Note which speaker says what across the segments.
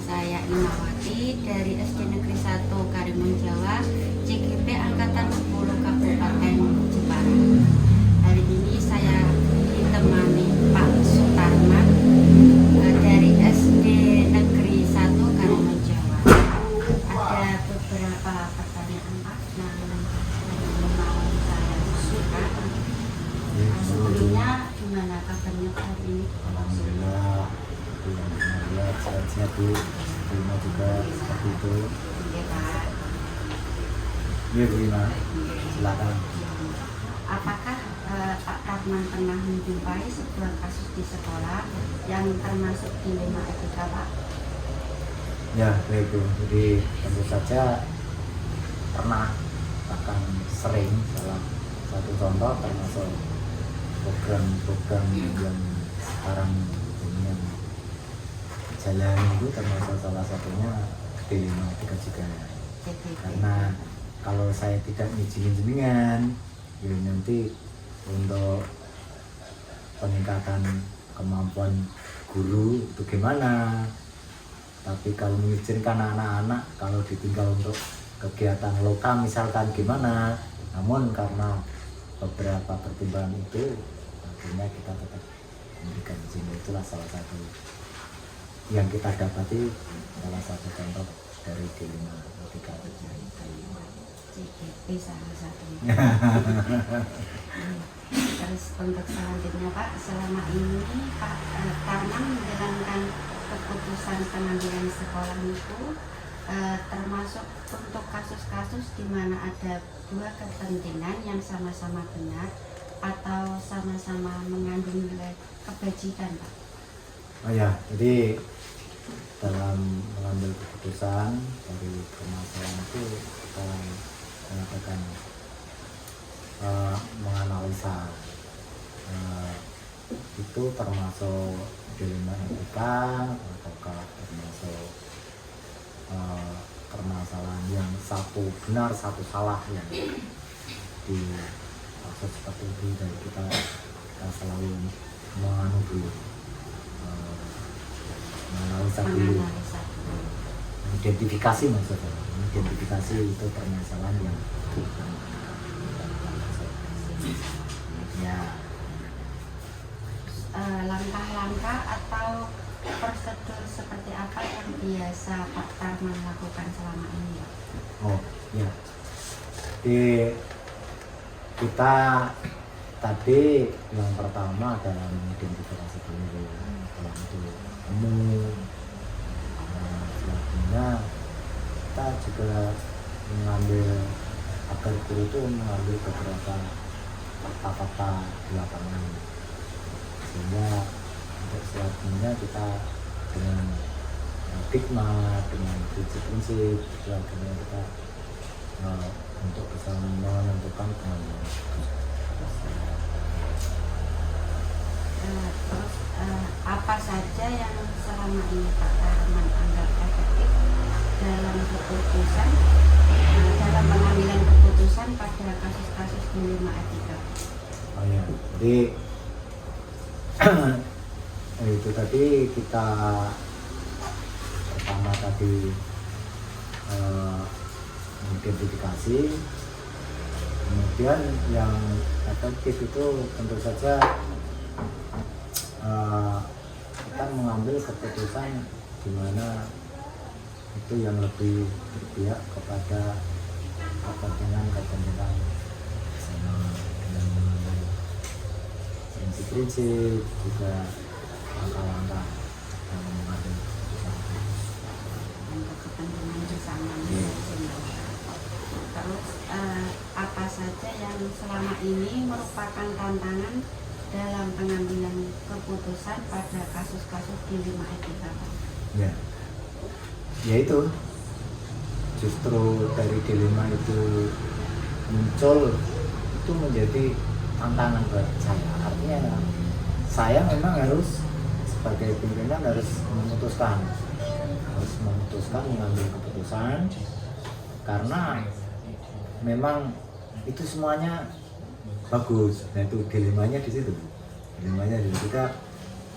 Speaker 1: Saya Imawati dari SD Negeri 1 Karimun Jawa, CGP Angkatan 10 Kabupaten Jepara. Hari ini saya ditemani Pak Sutarman dari SD Negeri 1 Karimun Jawa. Ada beberapa pertanyaan Pak yang mau saya suka. Sebelumnya gimana kabarnya Pak hari ini?
Speaker 2: Alhamdulillah, sehat-sehat Bu, terima juga seperti itu.
Speaker 1: Iya Pak.
Speaker 2: Iya Bu Ina, silakan.
Speaker 1: Apakah Pak Tarman pernah menjumpai sebuah kasus di sekolah yang termasuk dilema etika Pak?
Speaker 2: Ya baik Bu, jadi tentu saja pernah, bahkan sering. Salah satu contoh termasuk program-program yang sekarang ini yang jalan itu termasuk salah satunya dilema etika juga ya. Karena kalau saya tidak ngizinin jenengan, ya nanti untuk peningkatan kemampuan guru itu gimana. Tapi kalau mengizinkan anak-anak, kalau ditinggal untuk kegiatan lokal misalkan gimana. Namun karena beberapa pertimbangan itu, akhirnya kita tetap memberikan izin. Itulah salah satu yang kita dapati, salah satu contoh dari dilema etika
Speaker 1: CGP salah satunya. Terus untuk selanjutnya Pak, selama ini Pak Tarman menjalankan keputusan pengambilan sekolah itu termasuk untuk kasus-kasus di mana ada dua kepentingan yang sama-sama benar atau sama-sama mengandung nilai kebajikan Pak.
Speaker 2: Oh ya, jadi dalam mengambil keputusan dari permasalahan itu kita melakukan menganalisa itu termasuk dilema etika ataukah termasuk permasalahan yang satu benar satu salah yang di kasus seperti itu. Dan kita selalu menganalisa dulu, identifikasi maksudnya, identifikasi itu permasalahan yang ya.
Speaker 1: Langkah-langkah atau prosedur seperti apa yang biasa Pak Tarman lakukan selama ini ya?
Speaker 2: Oh ya, di kita tadi yang pertama adalah mengidentifikasi dulu kalau itu umum. Selanjutnya kita juga mengambil, agar guru itu mengambil beberapa fakta-fakta di lapangan, sehingga untuk selanjutnya kita dengan hikmah, dengan prinsip-prinsip itu akhirnya kita untuk bisa menentukan pengambilan.
Speaker 1: Terus apa saja yang selama ini Pak Tarman anggap efektif dalam keputusan dalam pengambilan keputusan pada kasus-kasus dilema etika?
Speaker 2: Oh ya, jadi itu tadi kita pertama tadi mengidentifikasi, kemudian yang efektif itu tentu saja kita mengambil keputusan di mana itu yang lebih berpihak kepada kepentingan sama dengan mengambil prinsip-prinsip, juga langkah-langkah yang mengambil keputusan
Speaker 1: Untuk kepentingan bersama. Terus apa saja yang selama ini merupakan tantangan dalam pengambilan keputusan pada kasus-kasus dilema etika Pak?
Speaker 2: Ya, yaitu justru dari dilema itu muncul, itu menjadi tantangan buat saya. Artinya saya memang harus sebagai pimpinan harus memutuskan mengambil keputusan, karena memang itu semuanya bagus. Nah itu dilemanya di situ. Dilemanya di situ, kita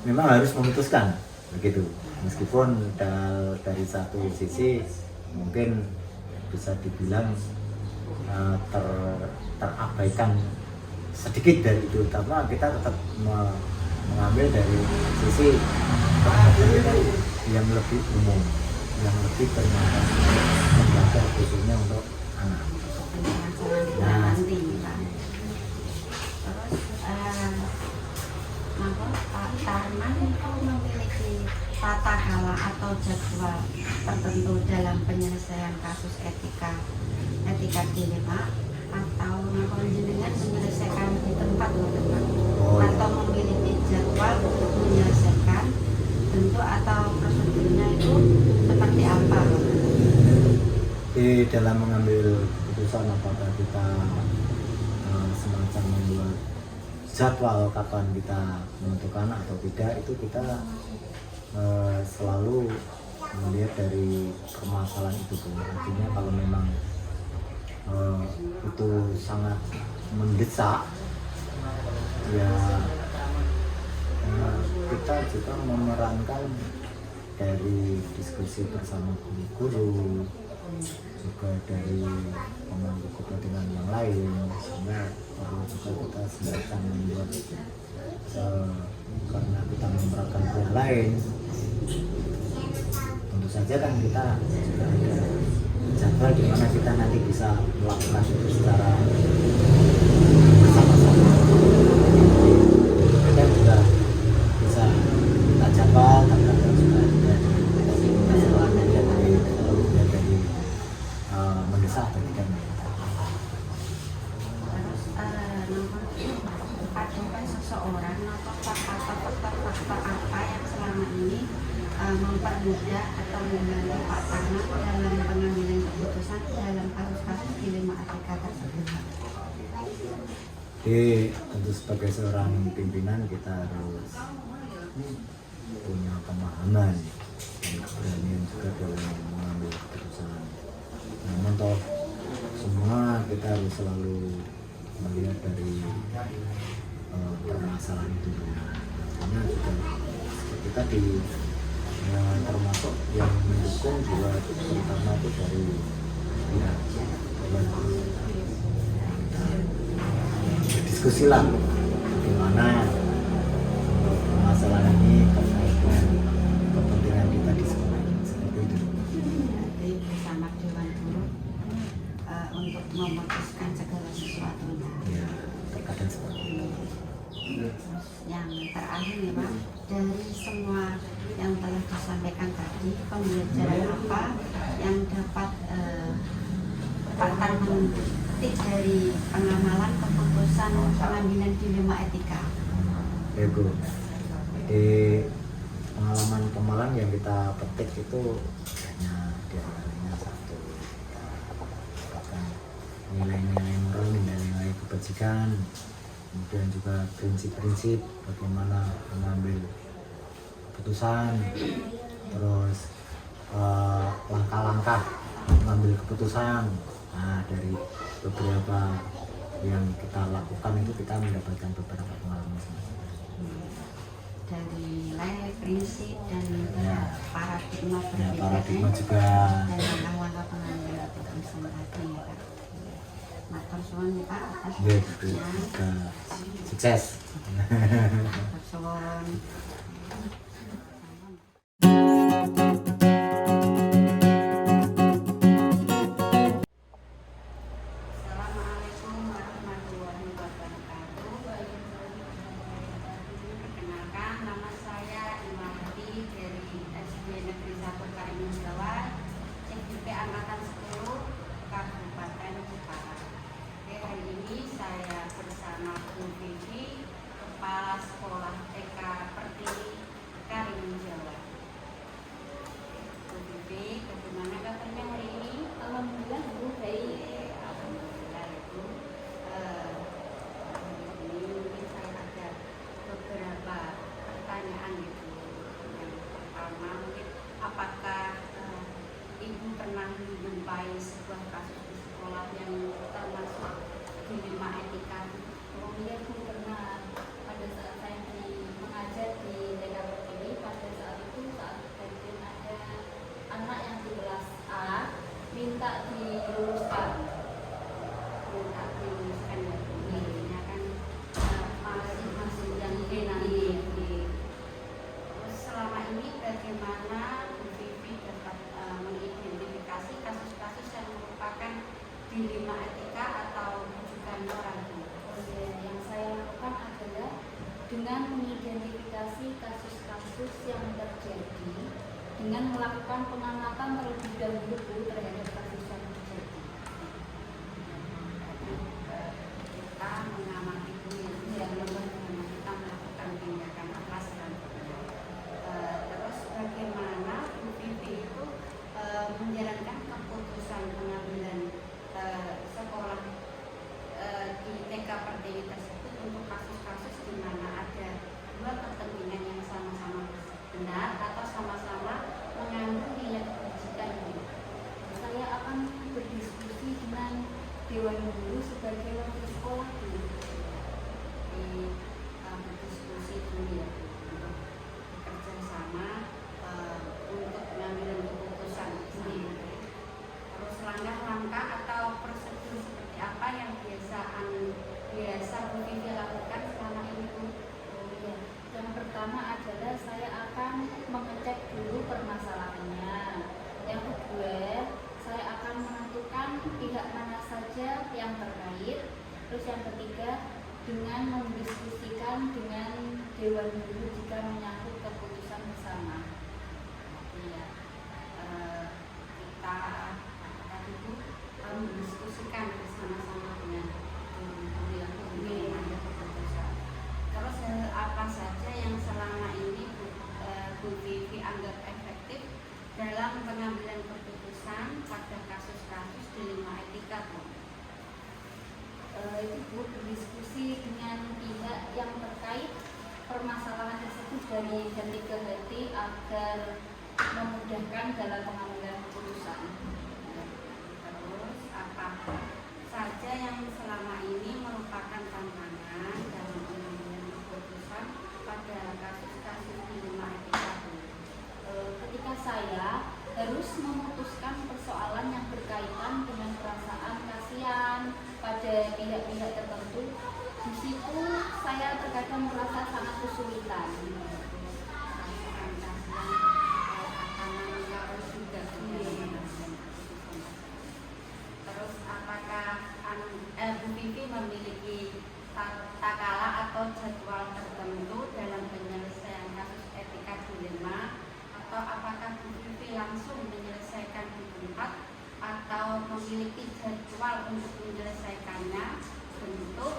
Speaker 2: memang harus memutuskan begitu. Meskipun dari satu sisi mungkin bisa dibilang terabaikan sedikit dari itu, karena kita tetap mengambil dari sisi yang lebih umum, yang lebih bermanfaat membaca khususnya untuk anak.
Speaker 1: Nah, nanti Pak. Terus Pak Tarman itu memiliki tata gala atau jadwal tertentu dalam penyelesaian kasus etika dilema, atau jenengan menyelesaikan di tempat atau memiliki jadwal untuk menyelesaikan bentuk atau prosedurnya itu seperti apa?
Speaker 2: Di dalam mengambil keputusan apakah kita semacam membuat jadwal kapan kita menentukan atau tidak, itu kita selalu melihat dari permasalahan itu. Artinya kalau memang itu sangat mendesak, ya kita juga memerankan dari diskusi bersama guru-guru, juga dari pemangku kepentingan yang lain, sehingga perlu juga kita semacam membuat karena kita memerankan pihak lain, tentu saja kan kita juga ada jadwal di mana kita nanti bisa melakukan itu secara bersama-sama. Kita juga bisa kita jadwal, terkadang juga dari mendesak atau tidak.
Speaker 1: Terus adukan seseorang atau faktor-faktor apa yang selama ini mempermudah atau membantu Pak Tarman dalam pengambilan keputusan dalam kasus-kasus dilema etika tersebut?
Speaker 2: Jadi tentu sebagai seorang pimpinan kita harus punya pemahaman dan keberanian juga dalam mengambil keputusan. Namun toh semua kita harus selalu melihat dari permasalahan itu dulu. Karena juga seperti tadi, termasuk yang mendukung juga terutama itu dari pihak keluarga. Kita diskusilah bagaimana permasalahan ini terkait dengan kepentingan kita di sekolah, seperti itu.
Speaker 1: Jadi bersama Dewan Guru untuk memutuskan segala sesuatunya.
Speaker 2: Ya, terkadang seperti itu.
Speaker 1: Yang terakhir nih Pak, dari semua yang telah disampaikan tadi, pembelajaran apa yang dapat Pak Tarman petik dari pengamalan keputusan pengambilan dilema etika?
Speaker 2: Ego. Di pengalaman yang kita petik itu hanya diantaranya satu, bahkan nilai-nilai moral, nilai-nilai kebajikan, kemudian juga prinsip-prinsip bagaimana mengambil keputusan, terus langkah-langkah mengambil keputusan. Nah, dari beberapa yang kita lakukan itu kita mendapatkan beberapa pengalaman.
Speaker 1: Dari nilai, prinsip, dan paradigma
Speaker 2: Ya,
Speaker 1: berbeda,
Speaker 2: paradigma juga.
Speaker 1: dan langkah-langkah pengambilan keputusan tadi ya Pak. Matur suwun ya Pak atas
Speaker 2: Ya,
Speaker 1: waktunya.
Speaker 2: juga sukses.
Speaker 1: Matur suwun. Assalamualaikum warahmatullahi wabarakatuh. Perkenalkan, nama saya Imawati dari SD Negeri 1 Karimun Jawa, CGP Angkatan 10, Kabupaten Jepara. Hari ini saya bersama Bu Vivi, Kepala Sekolah TK Pertiwi Karimun Jawa. Bu Vivi, bagaimana kabarnya hari ini?
Speaker 3: Alhamdulillah Bu, baik.
Speaker 1: Alhamdulillah ya Bu. Ini mungkin saya ada beberapa pertanyaan gitu. Yang pertama mungkin, apakah Ibu pernah menjumpai sebuah kasus di sekolah yang termasuk dilema etika?
Speaker 3: Oh iya Bu, pernah pada saat saya mengajar di TK ini, pada saat itu minta diluruskan.
Speaker 1: minta diluluskan ya Bu. Intinya kan masing-masing yang
Speaker 3: Iya.
Speaker 1: terus selama ini bagaimana Bu Vivi dapat mengidentifikasi kasus-kasus yang merupakan dilema etika atau rujukan moral Bu?
Speaker 3: Yang saya lakukan adalah dengan mengidentifikasi kasus-kasus yang terjadi dengan melakukan pengamatan terlebih dahulu terhadap kasus yang terjadi.
Speaker 1: Kita mengamati dulu yang bagaimana kita melakukan tindakan apa selanjutnya. Terus bagaimana Bu Vivi itu menjalankan keputusan pengambilan sekolah di TK Pertiwi tersebut untuk kasus-kasus di mana ada dua kepentingan yang sama-sama benar atau sama-sama mengandung nilai kebajikan ini.
Speaker 3: Saya akan berdiskusi dengan Dewan Guru sebagai wakil sekolah dulu.
Speaker 1: Di berdiskusi dulu ya untuk bekerja sama untuk pengambilan keputusan. Terus langkah-langkah atau prosedur seperti apa yang biasa Bu Vivi lakukan selama ini Bu?
Speaker 3: Iya. Yang pertama adalah saya akan mengecek dulu permasalahannya. Yang kedua, saya akan menentukan pihak mana saja yang terkait. Terus yang ketiga, dengan mendiskusikan dengan Dewan Guru jika menyangkut keputusan bersama.
Speaker 1: Iya. Kita tadi Bu mendiskusikan bersama-sama dengan guru yang ada keputusan. Terus apa saja yang selama ini Bu Vivi anggap efektif dalam pengambilan keputusan pada kasus-kasus dilema etika Bu?
Speaker 3: Itu Bu berdiskusi dengan pihak yang terkait permasalahan tersebut dari hati ke hati agar memudahkan dalam pengambilan keputusan.
Speaker 1: Terus apa saja yang selama ini merupakan tantangan dalam pengambilan keputusan pada kasus-kasus dilema etika Bu?
Speaker 3: Ketika saya harus memutuskan persoalan yang berkaitan dengan perasaan kasihan pada pihak-pihak tertentu, di situ saya terkadang merasa sangat kesulitan.
Speaker 1: Perasaan kasihan akan mengaruh juga ke dalam pengambilan keputusan. Terus apakah Bu Vivi memiliki takala atau jadwal tertentu dalam penyelesaian kasus etika dilema, atau apakah Bu Vivi langsung menyelesaikan di tempat atau memiliki jadwal untuk menyelesaikannya, bentuk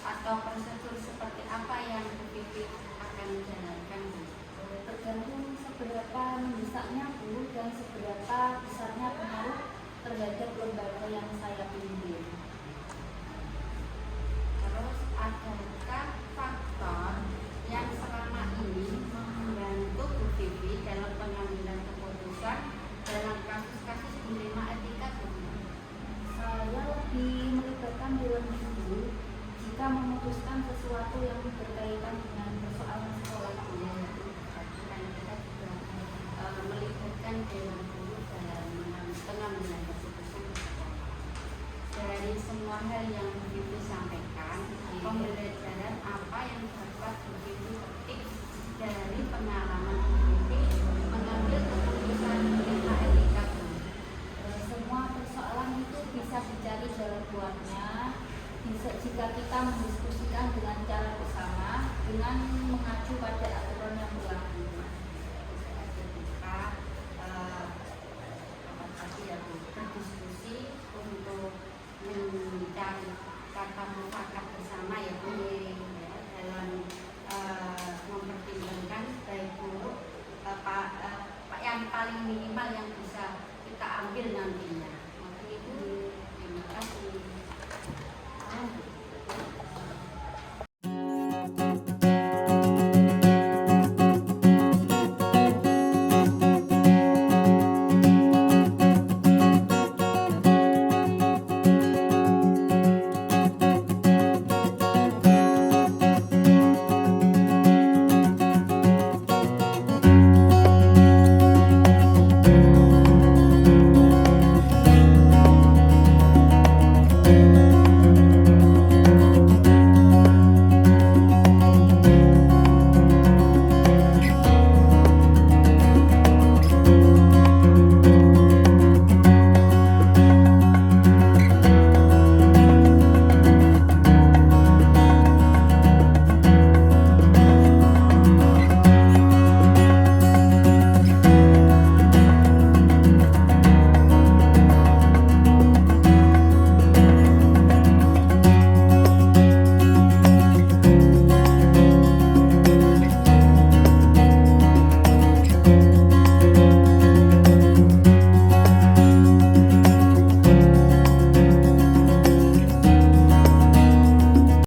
Speaker 1: atau prosedur seperti apa yang Bu Vivi akan jalankan Bu?
Speaker 3: Tergantung seberapa mendesaknya Bu dan seberapa besarnya pengaruh terhadap lembaga yang saya pimpin.
Speaker 1: Terus adakah faktor yang selama ini membantu Bu Vivi dalam pengambilan keputusan dalam kasus-kasus dilema etika Bu?
Speaker 3: Saya lebih melibatkan Dewan Guru jika memutuskan sesuatu yang berkaitan dengan persoalan sekolah.
Speaker 1: Dan kita juga melibatkan Dewan Guru dalam pengambilan keputusan. Dari semua hal yang Bu Vivi sampaikan, pembelajaran apa yang dapat Bu Vivi petik dari pengalaman